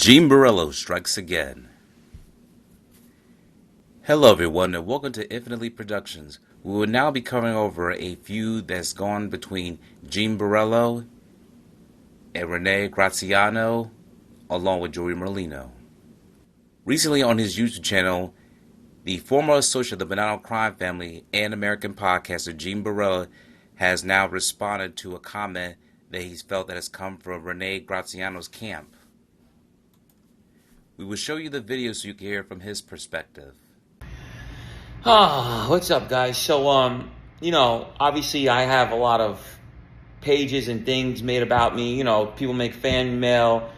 Gene Borrello strikes again. Hello everyone and welcome to Infinitely Productions. We will now be covering over a feud that's gone between Gene Borrello and Renee Graziano along with Joey Molino. Recently on his YouTube channel, the former associate of the Bonanno crime family and American podcaster Gene Borrello has now responded to a comment that he's felt that has come from Renee Graziano's camp. We will show you the video so you can hear from his perspective. What's up, guys? So, obviously I have a lot of pages and things made about me. People make fan mail,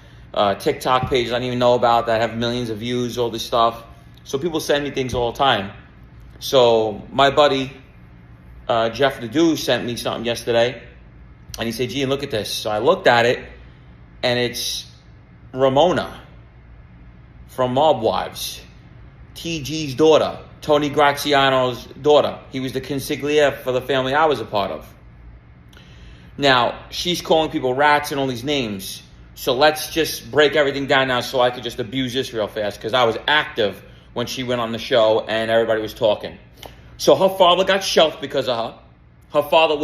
TikTok pages I don't even know about that have millions of views, all this stuff. So people send me things all the time. So my buddy, Jeff the Dude, sent me something yesterday. And he said, Gene, look at this. So I looked at it, and it's Ramona from Mob Wives, TG's daughter, Tony Gratziano's daughter. He was the consigliere for the family I was a part of. Now, she's calling people rats and all these names. So let's just break everything down now so I could just abuse this real fast, because I was active when she went on the show and everybody was talking. So her father got shelved because of her. Her father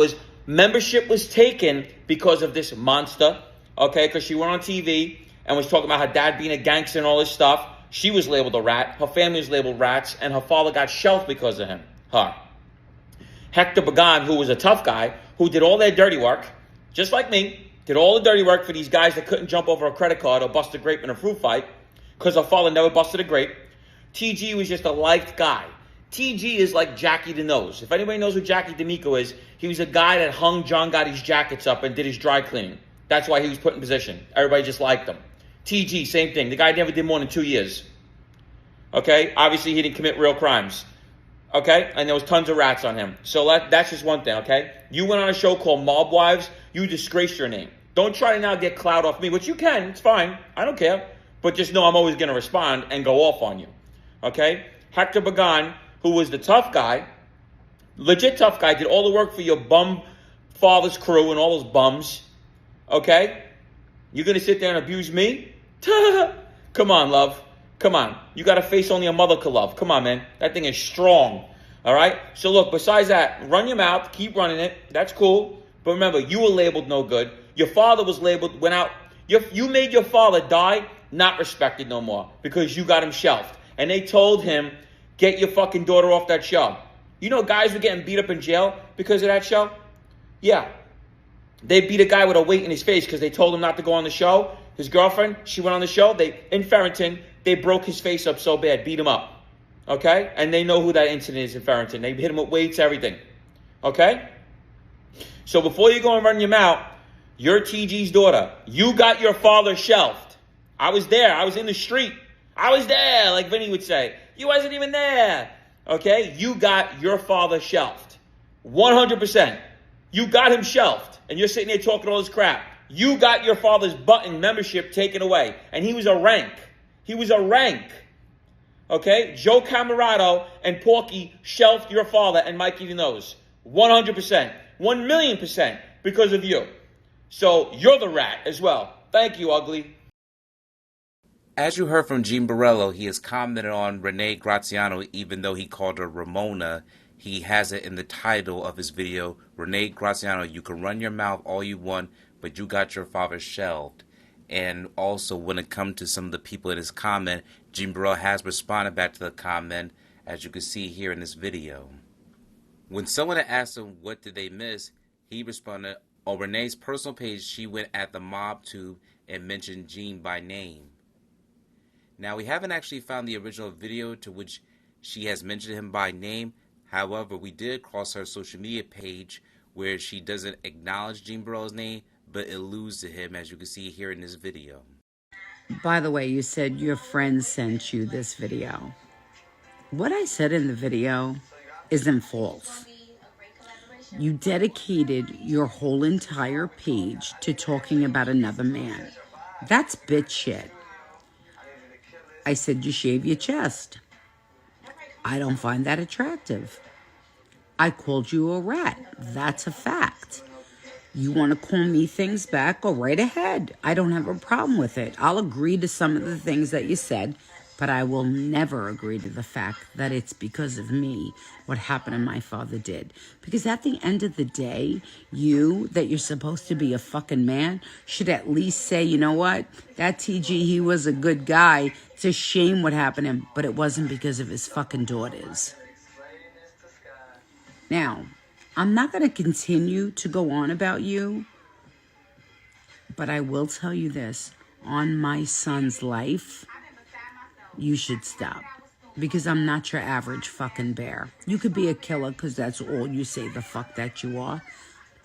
membership was taken because of this monster, okay, because she went on TV and was talking about her dad being a gangster and all this stuff. She was labeled a rat. Her family was labeled rats, and her father got shelved because of her. Hector Bagan, who was a tough guy, who did all their dirty work, just like me, did all the dirty work for these guys that couldn't jump over a credit card or bust a grape in a fruit fight because her father never busted a grape. TG was just a liked guy. TG is like Jackie the Nose. If anybody knows who Jackie D'Amico is, he was a guy that hung John Gotti's jackets up and did his dry cleaning. That's why he was put in position. Everybody just liked him. TG, same thing. The guy never did more than 2 years. Okay? Obviously, he didn't commit real crimes. Okay? And there was tons of rats on him. So that's just one thing, okay? You went on a show called Mob Wives. You disgraced your name. Don't try to now get clout off me, which you can. It's fine. I don't care. But just know I'm always going to respond and go off on you. Okay? Hector Bagan, who was the tough guy, legit tough guy, did all the work for your bum father's crew and all those bums. Okay? You're going to sit there and abuse me? Come on, love. Come on. You got a face only a mother could love. Come on, man. That thing is strong. All right? So look, besides that, run your mouth. Keep running it. That's cool. But remember, you were labeled no good. Your father was labeled, went out. You made your father die, not respected no more, because you got him shelved. And they told him, get your fucking daughter off that show. You know guys were getting beat up in jail because of that show? Yeah. They beat a guy with a weight in his face because they told him not to go on the show. His girlfriend, she went on the show. In Farrington, they broke his face up so bad, beat him up. Okay? And they know who that incident is in Farrington. They hit him with weights, everything. Okay? So before you go and run your mouth, you're TG's daughter. You got your father shelved. I was there. I was in the street. I was there, like Vinny would say. You wasn't even there. Okay? You got your father shelved. 100%. You got him shelved. And you're sitting there talking all this crap. You got your father's button membership taken away. And he was a rank. He was a rank. Okay? Joe Camarado and Porky shelved your father and Mikey the Nose. 100%. 1,000,000% because of you. So you're the rat as well. Thank you, ugly. As you heard from Gene Borrello, he has commented on Renee Graziano even though he called her Ramona. He has it in the title of his video, Renee Graziano, you can run your mouth all you want, but you got your father shelved. And also, when it comes to some of the people in his comment, Gene Borrello has responded back to the comment, as you can see here in this video. When someone had asked him what did they miss, he responded, on Renee's personal page, she went at the mob tube and mentioned Gene by name. Now, we haven't actually found the original video to which she has mentioned him by name. However, we did cross her social media page where she doesn't acknowledge Gene Borrello's name, but alludes to him, as you can see here in this video. By the way, you said your friend sent you this video. What I said in the video isn't false. You dedicated your whole entire page to talking about another man. That's bitch shit. I said you shave your chest. I don't find that attractive. I called you a rat. That's a fact. You want to call me things back? Go right ahead. I don't have a problem with it. I'll agree to some of the things that you said, but I will never agree to the fact that it's because of me what happened and my father did. Because at the end of the day, that you're supposed to be a fucking man, should at least say, you know what? That TG, he was a good guy. It's a shame what happened to him, but it wasn't because of his fucking daughters. Now, I'm not going to continue to go on about you, but I will tell you this. On my son's life, you should stop. Because I'm not your average fucking bear. You could be a killer because that's all you say the fuck that you are.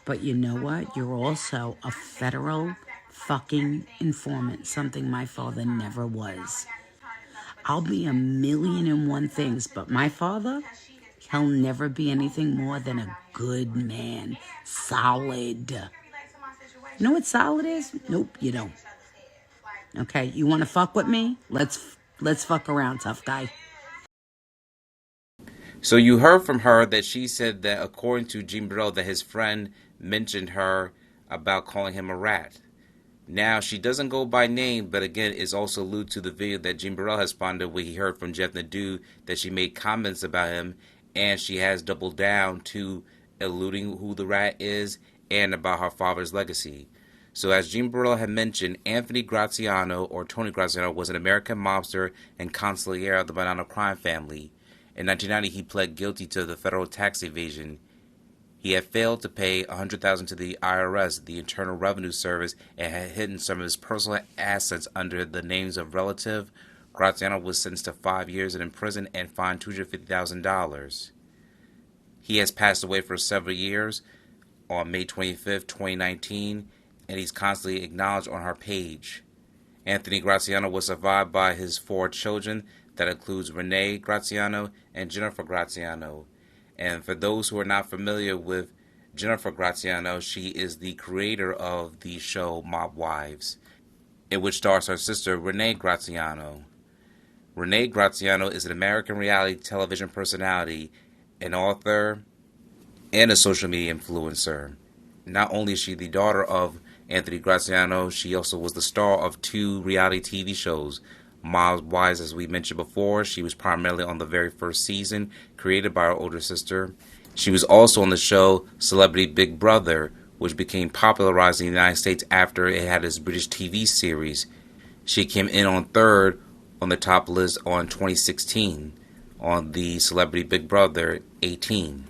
But you know what? You're also a federal fucking informant, something my father never was. I'll be 1,000,001 things, but my father, he'll never be anything more than a good man. Solid. You know what solid is? Nope, you don't. Okay, you want to fuck with me? Let's fuck around, tough guy. So you heard from her that she said that according to Gene Borrello that his friend mentioned her about calling him a rat. Now, she doesn't go by name, but again, it's also alluded to the video that Gene Borrello has responded where he heard from Jeff Nadeau that she made comments about him, and she has doubled down to alluding who the rat is and about her father's legacy. So as Gene Borrello had mentioned, Anthony Gratziano, or Tony Gratziano, was an American mobster and consigliere of the Bonanno crime family. In 1990, he pled guilty to the federal tax evasion. He had failed to pay $100,000 to the IRS, the Internal Revenue Service, and had hidden some of his personal assets under the names of relative. Gratziano was sentenced to 5 years in prison and fined $250,000. He has passed away for several years on May 25, 2019, and he's constantly acknowledged on her page. Anthony Gratziano was survived by his 4 children, that includes Renee Graziano and Jennifer Gratziano. And for those who are not familiar with Jennifer Gratziano, she is the creator of the show Mob Wives, in which stars her sister Renee Graziano. Renee Graziano is an American reality television personality, an author, and a social media influencer. Not only is she the daughter of Anthony Graziano, she also was the star of 2 reality TV shows. Mob Wives, as we mentioned before, she was primarily on the very first season, created by her older sister. She was also on the show Celebrity Big Brother, which became popularized in the United States after it had its British TV series. She came in on 3rd on the top list on 2016 on the Celebrity Big Brother 18.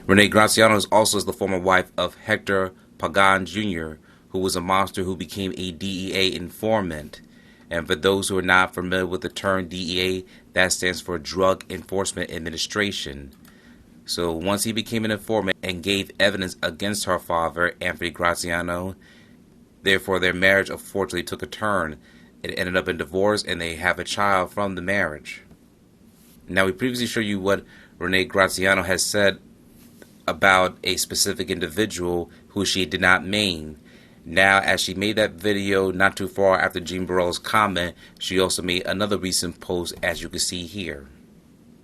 Renee Graziano is also the former wife of Hector Pagan Jr., who was a mobster who became a DEA informant. And for those who are not familiar with the term DEA, that stands for Drug Enforcement Administration. So once he became an informant and gave evidence against her father, Anthony Graziano, therefore their marriage unfortunately took a turn. It ended up in divorce, and they have a child from the marriage. Now, we previously showed you what Renee Graziano has said about a specific individual who she did not name. Now, as she made that video not too far after Gene Borrello's comment, she also made another recent post, as you can see here.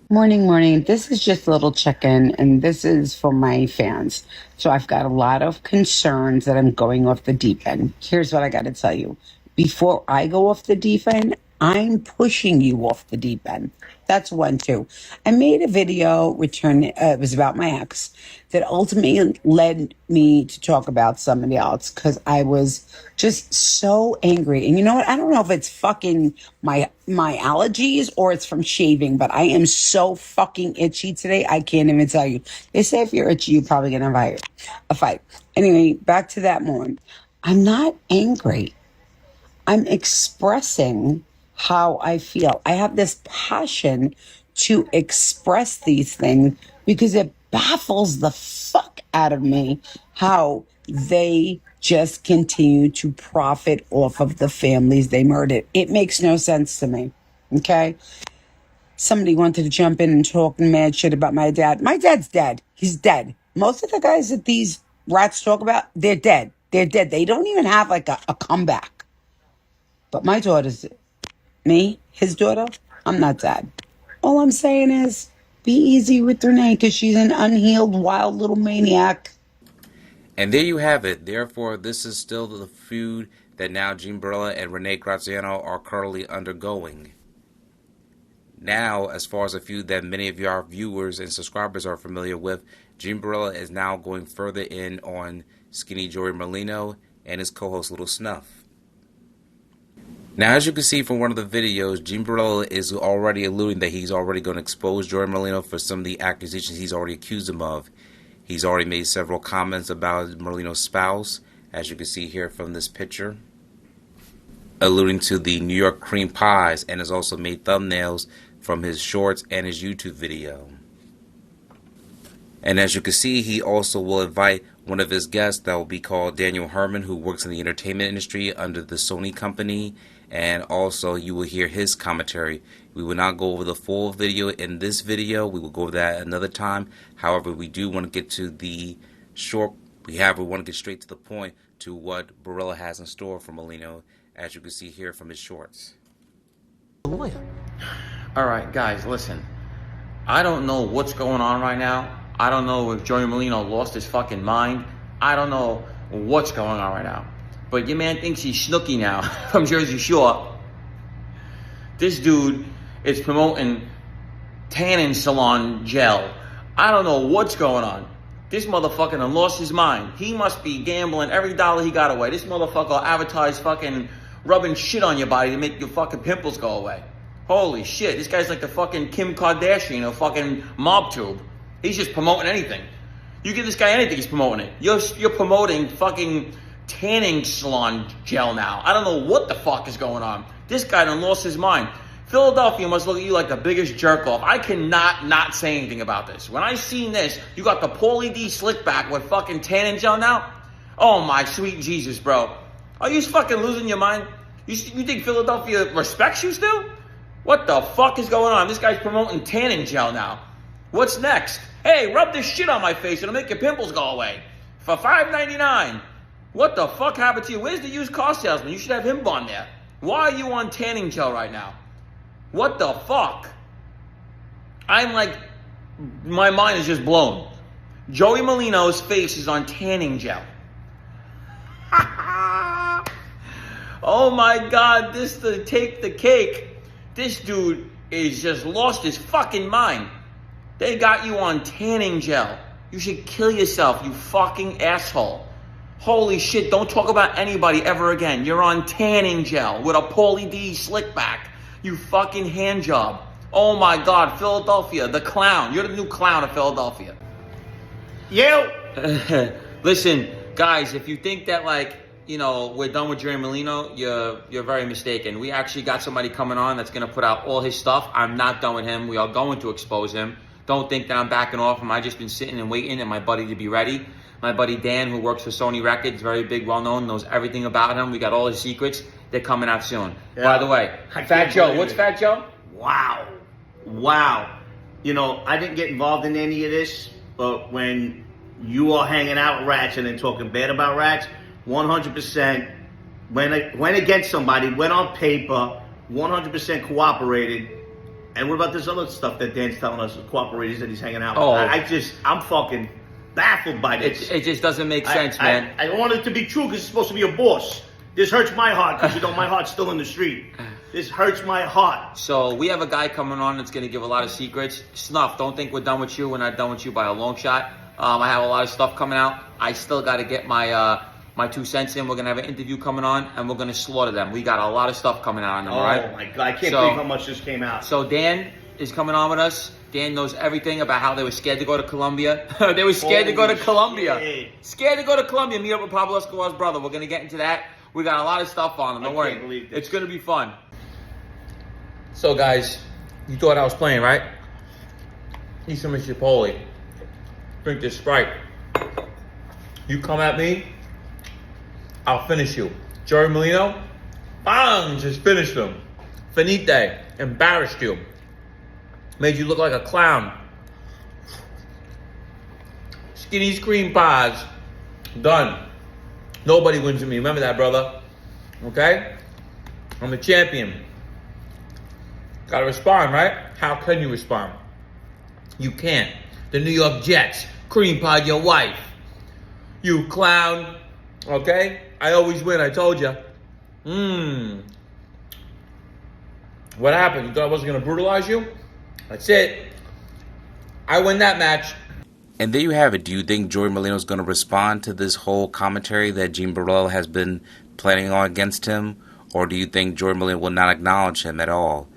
Morning. This is just a little check-in, and this is for my fans. So I've got a lot of concerns that I'm going off the deep end. Here's what I got to tell you. Before I go off the deep end, I'm pushing you off the deep end. That's 1, 2. I made a video it was about my ex, that ultimately led me to talk about somebody else because I was just so angry. And you know what? I don't know if it's fucking my allergies or it's from shaving, but I am so fucking itchy today. I can't even tell you. They say if you're itchy, you're probably going to have a fight. Anyway, back to that moment. I'm not angry. I'm expressing how I feel. I have this passion to express these things because it baffles the fuck out of me how they just continue to profit off of the families they murdered. It makes no sense to me. Okay? Somebody wanted to jump in and talk mad shit about my dad. My dad's dead. He's dead. Most of the guys that these rats talk about, they're dead. They're dead. They don't even have like a comeback. But my daughter's me, his daughter, I'm not sad. All I'm saying is be easy with Renee because she's an unhealed, wild little maniac. And there you have it. Therefore, this is still the feud that now Gene Borrello and Renee Graziano are currently undergoing. Now, as far as a feud that many of your viewers and subscribers are familiar with, Gene Borrello is now going further in on Skinny Joey Molino and his co-host Lil Snuff. Now, as you can see from one of the videos, Gene Borrello is already alluding that he's already going to expose Joey Molino for some of the accusations he's already accused him of. He's already made several comments about Merlino's spouse, as you can see here from this picture, alluding to the New York cream pies, and has also made thumbnails from his shorts and his YouTube video. And as you can see, he also will invite one of his guests that will be called Daniel Herman, who works in the entertainment industry under the Sony company, and also you will hear his commentary. We will not go over the full video in this video. We will go over that another time. However, we do want to get to the short. We want to get straight to the point to what Borrello has in store for Molino, as you can see here from his shorts. All right, guys, listen. I don't know what's going on right now. I don't know if Joey Molino lost his fucking mind. I don't know what's going on right now. But your man thinks he's Snooki now from Jersey Shore. This dude is promoting tanning salon gel. I don't know what's going on. This motherfucker done lost his mind. He must be gambling every dollar he got away. This motherfucker will advertise fucking rubbing shit on your body to make your fucking pimples go away. Holy shit, this guy's like the fucking Kim Kardashian or fucking mob tube. He's just promoting anything. You give this guy anything, he's promoting it. You're promoting fucking tanning salon gel now. I don't know what the fuck is going on. This guy done lost his mind. Philadelphia must look at you like the biggest jerk off. I cannot not say anything about this. When I seen this, you got the Paulie D slick back with fucking tanning gel now? Oh my sweet Jesus, bro. Are you fucking losing your mind? You think Philadelphia respects you still? What the fuck is going on? This guy's promoting tanning gel now. What's next? Hey, rub this shit on my face. It'll make your pimples go away. For $5.99. What the fuck happened to you? Where's the used car salesman? You should have him on there. Why are you on tanning gel right now? What the fuck? I'm like, my mind is just blown. Joey Molino's face is on tanning gel. Oh my God, this to take the cake. This dude is just lost his fucking mind. They got you on tanning gel. You should kill yourself, you fucking asshole. Holy shit, don't talk about anybody ever again. You're on tanning gel with a Paulie D slick back. You fucking hand job. Oh my God, Philadelphia, the clown. You're the new clown of Philadelphia. You! Listen, guys, if you think that we're done with Joey Molino, you're very mistaken. We actually got somebody coming on that's going to put out all his stuff. I'm not done with him. We are going to expose him. Don't think that I'm backing off him. I just been sitting and waiting and my buddy to be ready. My buddy Dan, who works for Sony Records, very big, well-known, knows everything about him. We got all his secrets. They're coming out soon. Yeah. By the way, Fat Joe. What's Fat Joe? Wow. You know, I didn't get involved in any of this, but when you are hanging out with rats and then talking bad about rats, 100% went against somebody, went on paper, 100% cooperated. And what about this other stuff that Dan's telling us, cooperators that he's hanging out with? I'm fucking baffled by this. It just doesn't make sense, man. I don't want it to be true because it's supposed to be a boss. This hurts my heart because, my heart's still in the street. This hurts my heart. So we have a guy coming on that's going to give a lot of secrets. Snuff, don't think we're done with you. We're not done with you by a long shot. I have a lot of stuff coming out. I still got to get my 2 cents in. We're going to have an interview coming on, and we're going to slaughter them. We got a lot of stuff coming out on them, all right? Oh, my God. I can't believe how much this came out. So Dan is coming on with us. Dan knows everything about how they were scared to go to Colombia. They were scared to go to Colombia. Shit. Scared to go to Colombia, meet up with Pablo Escobar's brother. We're going to get into that. We got a lot of stuff on them. Don't worry. It's going to be fun. So, guys, you thought I was playing, right? Eat some of Chipotle. Drink this Sprite. You come at me, I'll finish you. Joey Molino, bang, just finished him. Finite, embarrassed you. Made you look like a clown. Skinny cream pies, done. Nobody wins with me, remember that, brother. Okay? I'm the champion. Gotta respond, right? How can you respond? You can't. The New York Jets cream pied your wife. You clown. Okay? I always win, I told you. What happened? You thought I wasn't going to brutalize you? That's it. I win that match. And there you have it. Do you think Joey Molino is going to respond to this whole commentary that Gene Borrello has been planning on against him? Or do you think Joey Molino will not acknowledge him at all?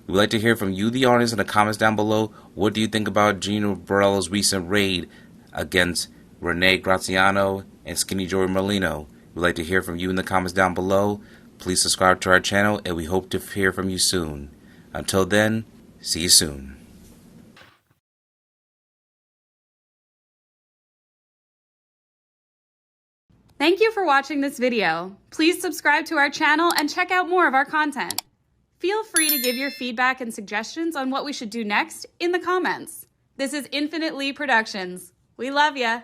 We'd like to hear from you, the audience, in the comments down below. What do you think about Gene Borrello's recent raid against Renee Graziano and Skinny Joey Molino? We'd like to hear from you in the comments down below. Please subscribe to our channel, and we hope to hear from you soon. Until then, see you soon. Thank you for watching this video. Please subscribe to our channel and check out more of our content. Feel free to give your feedback and suggestions on what we should do next in the comments. This is Infinite Lee Productions. We love ya.